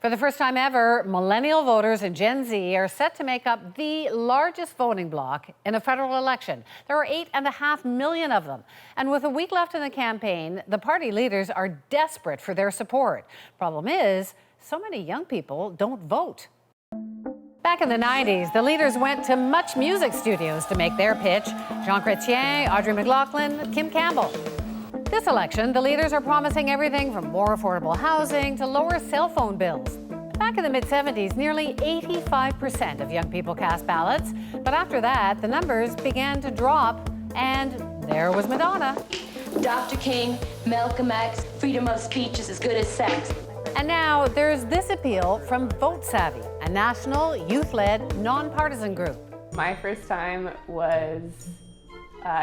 For the first time ever, millennial voters and Gen Z are set to make up the largest voting bloc in a federal election. There are 8.5 million of them. And with a week left in the campaign, the party leaders are desperate for their support. Problem is, so many young people don't vote. Back in the 90s, the leaders went to Much Music Studios to make their pitch. Jean Chrétien, Audrey McLaughlin, Kim Campbell. This election, the leaders are promising everything from more affordable housing to lower cell phone bills. Back in the mid-70s, nearly 85% of young people cast ballots. But after that, the numbers began to drop, and there was Madonna. Dr. King, Malcolm X, freedom of speech is as good as sex. And now there's this appeal from Vote Savvy, a national, youth-led, nonpartisan group. My first time was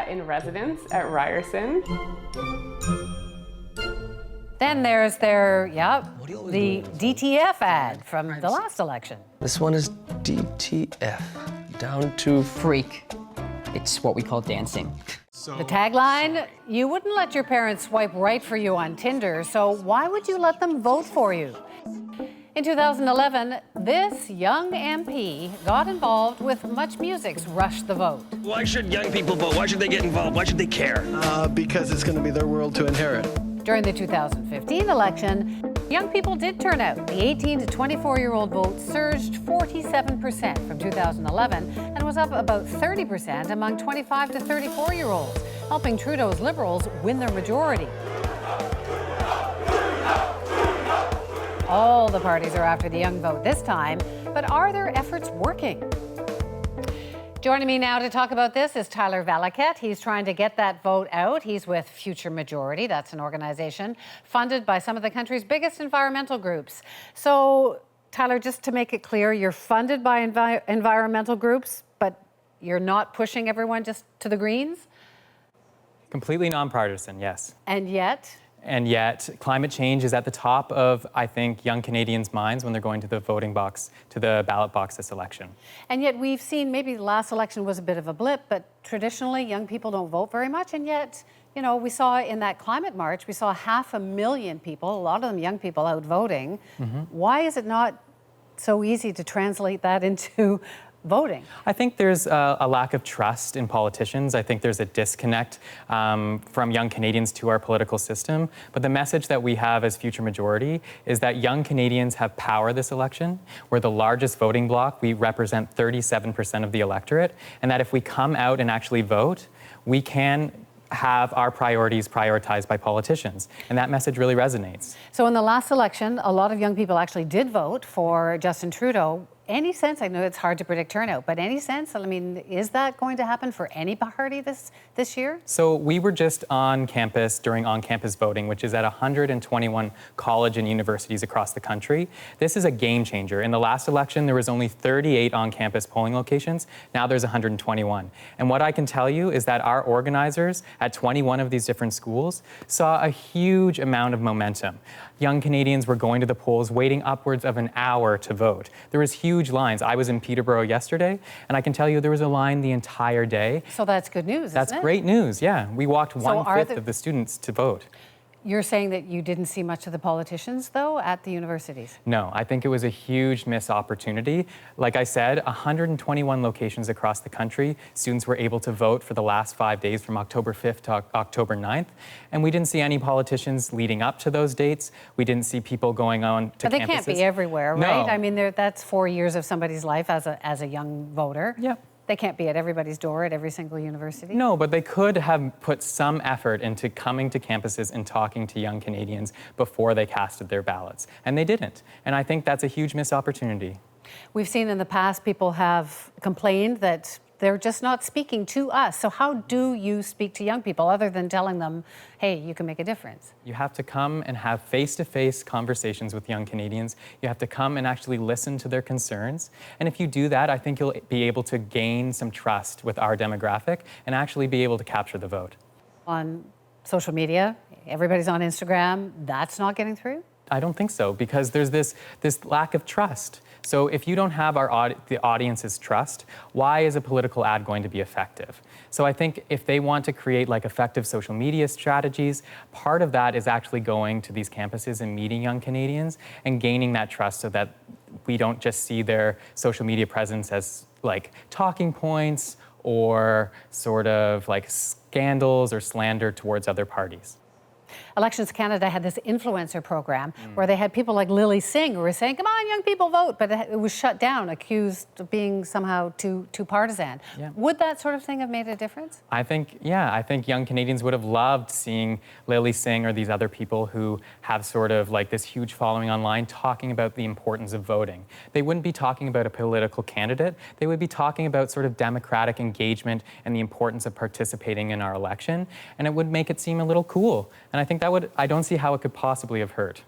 in residence at Ryerson. Then there's their, the DTF ad from the last election. This one is DTF, down to freak. It's what we call dancing. The tagline, you wouldn't let your parents swipe right for you on Tinder, so why would you let them vote for you? In 2011, this young MP got involved with Much Music's Rush the Vote. Why should young people vote? Why should they get involved? Why should they care? Because it's going to be their world to inherit. During the 2015 election, young people did turn out. The 18 to 24-year-old vote surged 47% from 2011 and was up about 30% among 25 to 34-year-olds, helping Trudeau's Liberals win their majority. All the parties are after the young vote this time, but are their efforts working? Joining me now to talk about this is Tyler Valaket. He's trying to get that vote out. He's with Future Majority. That's an organization funded by some of the country's biggest environmental groups. So, Tyler, just to make it clear, you're funded by environmental groups, but you're not pushing everyone just to the Greens? Completely nonpartisan, yes. And yet, climate change is at the top of, I think, young Canadians' minds when they're going to the voting box, to the ballot box this election. And yet we've seen, maybe the last election was a bit of a blip, but traditionally young people don't vote very much. And yet, you know, we saw in that climate march, we saw 500,000 people, a lot of them young people, out voting. Why is it not so easy to translate that into voting? I think there's a lack of trust in politicians. I think there's a disconnect from young Canadians to our political system. But the message that we have as Future Majority is that young Canadians have power this election. We're the largest voting bloc. We represent 37% of the electorate. And that if we come out and actually vote, we can have our priorities prioritized by politicians. And that message really resonates. So in the last election, a lot of young people actually did vote for Justin Trudeau. Any sense, I know it's hard to predict turnout, but any sense, I mean, is that going to happen for any party this year? So we were just on campus during on-campus voting, which is at 121 college and universities across the country. This is a game changer. In the last election, there was only 38 on-campus polling locations. Now there's 121. And what I can tell you is that our organizers at 21 of these different schools saw a huge amount of momentum. Young Canadians were going to the polls waiting upwards of an hour to vote. There was huge lines. I was in Peterborough yesterday, and I can tell you there was a line the entire day. So that's good news, That's isn't it? Great news, yeah. We walked one-fifth of the students to vote. You're saying that you didn't see much of the politicians, though, at the universities? No, I think it was a huge missed opportunity. Like I said, 121 locations across the country, students were able to vote for the last 5 days from October 5th to October 9th. And we didn't see any politicians leading up to those dates. We didn't see people going on to campuses. But they can't be everywhere, right? No. I mean, that's 4 years of somebody's life as a young voter. Yep. They can't be at everybody's door at every single university? No, but they could have put some effort into coming to campuses and talking to young Canadians before they casted their ballots. And they didn't. And I think that's a huge missed opportunity. We've seen in the past people have complained that they're just not speaking to us. So how do you speak to young people other than telling them, hey, you can make a difference? You have to come and have face-to-face conversations with young Canadians. You have to come and actually listen to their concerns. And if you do that, I think you'll be able to gain some trust with our demographic and actually be able to capture the vote. On social media, everybody's on Instagram. That's not getting through? I don't think so, because there's this lack of trust. So if you don't have the audience's trust, why is a political ad going to be effective? So I think if they want to create like effective social media strategies, part of that is actually going to these campuses and meeting young Canadians and gaining that trust so that we don't just see their social media presence as like talking points or sort of like scandals or slander towards other parties. Elections Canada had this influencer program where they had people like Lily Singh who were saying, come on, young people, vote, but it was shut down, accused of being somehow too partisan. Yeah. Would that sort of thing have made a difference? I think young Canadians would have loved seeing Lily Singh or these other people who have sort of like this huge following online talking about the importance of voting. They wouldn't be talking about a political candidate. They would be talking about sort of democratic engagement and the importance of participating in our election, and it would make it seem a little cool. And I think I don't see how it could possibly have hurt.